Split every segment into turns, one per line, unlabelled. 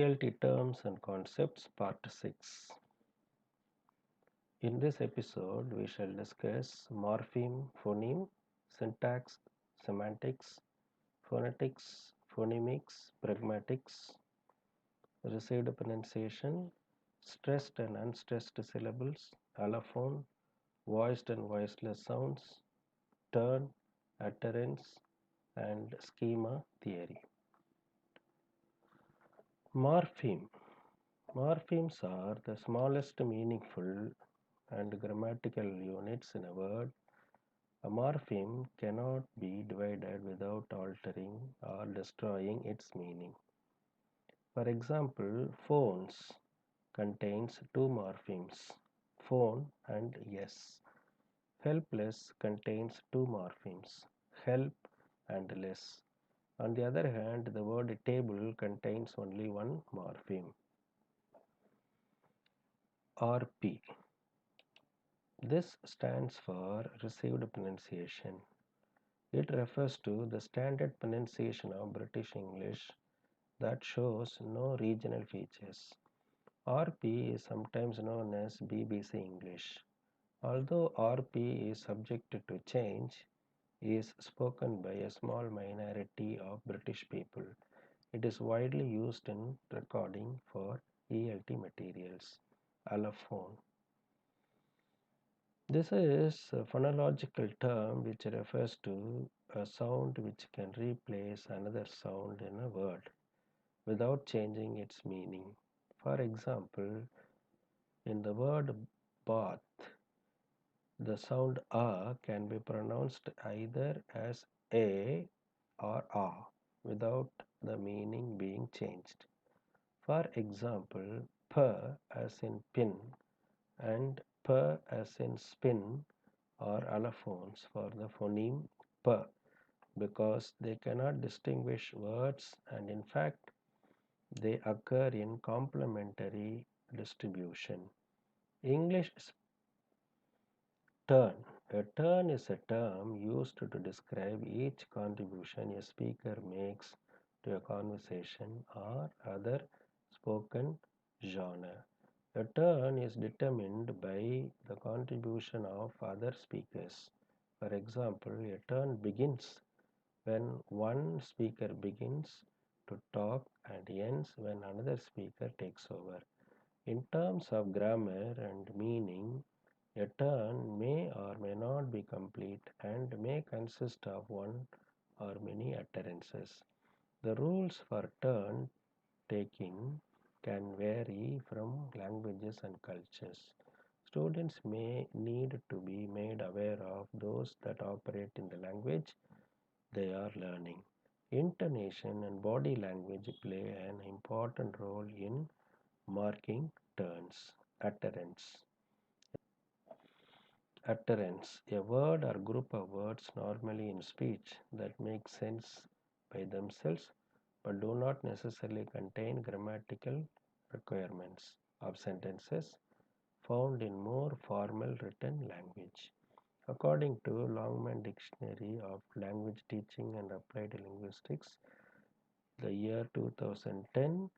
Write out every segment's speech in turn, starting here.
ELT Terms and Concepts Part 6. In this episode, we shall discuss morpheme, phoneme, syntax, semantics, phonetics, phonemics, pragmatics, received pronunciation, stressed and unstressed syllables, allophone, voiced and voiceless sounds, turn, utterance, and schema theory. Morpheme. Morphemes are the smallest meaningful and grammatical units in a word. A morpheme cannot be divided without altering or destroying its meaning. For example, phones contains two morphemes, phone and yes. Helpless contains two morphemes, help and less. On the other hand, the word table contains only one morpheme, RP. This stands for received pronunciation. It refers to the standard pronunciation of British English that shows no regional features. RP is sometimes known as BBC English. Although RP is subject to change, is spoken by a small minority of British people. It is widely used in recording for ELT materials. Allophone. This is a phonological term which refers to a sound which can replace another sound in a word without changing its meaning. For example, in the word bath, the sound a can be pronounced either as a or a without the meaning being changed. For example, p as in pin and p as in spin are allophones for the phoneme p because they cannot distinguish words, and in fact they occur in complementary distribution. English turn. A turn is a term used to describe each contribution a speaker makes to a conversation or other spoken genre. A turn is determined by the contribution of other speakers. For example, a turn begins when one speaker begins to talk and ends when another speaker takes over. In terms of grammar and meaning, a turn may or may not be complete and may consist of one or many utterances. The rules for turn taking can vary from languages and cultures. Students may need to be made aware of those that operate in the language they are learning. Intonation and body language play an important role in marking turns. Utterance. Utterance. A word or group of words normally in speech that make sense by themselves but do not necessarily contain grammatical requirements of sentences found in more formal written language. According to Longman Dictionary of Language Teaching and Applied Linguistics, the year 2010,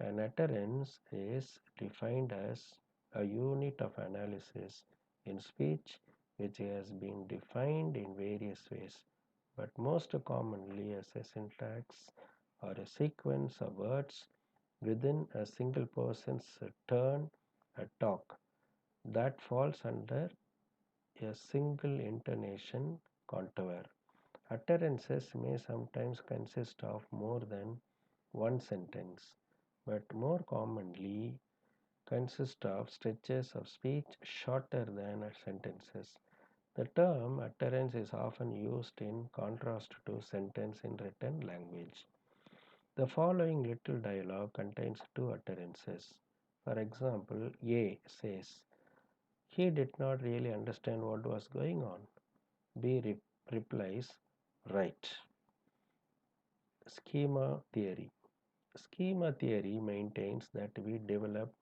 an utterance is defined as a unit of analysis in speech which has been defined in various ways, but most commonly as a syntax or a sequence of words within a single person's turn a talk that falls under a single intonation contour. Utterances may sometimes consist of more than one sentence, but more commonly consist of stretches of speech shorter than sentences. The term utterance is often used in contrast to sentence in written language. The following little dialogue contains two utterances. For example, A says, "He did not really understand what was going on." B replies, "Right." Schema theory. Schema theory maintains that we develop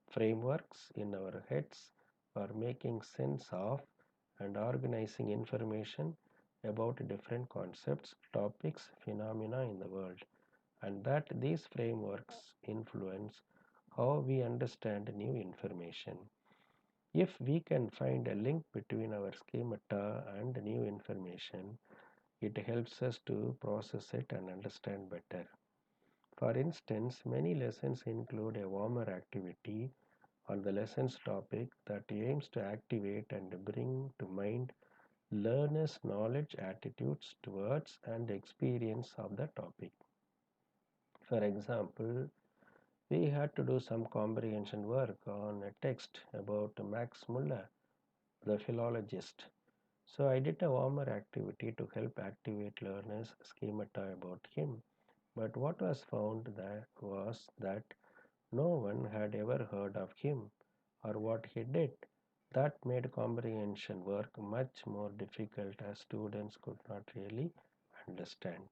frameworks in our heads for making sense of and organizing information about different concepts, topics, phenomena in the world. and that these frameworks influence how we understand new information. If we can find a link between our schemata and new information, it helps us to process it and understand better. For instance, many lessons include a warmer activity on the lesson's topic that aims to activate and bring to mind learners' knowledge, attitudes towards, and experience of the topic. For example, we had to do some comprehension work on a text about Max Muller, the philologist. So I did a warmer activity to help activate learners' schemata about him. But what was found there was that no one had ever heard of him or what he did. That made comprehension work much more difficult as students could not really understand.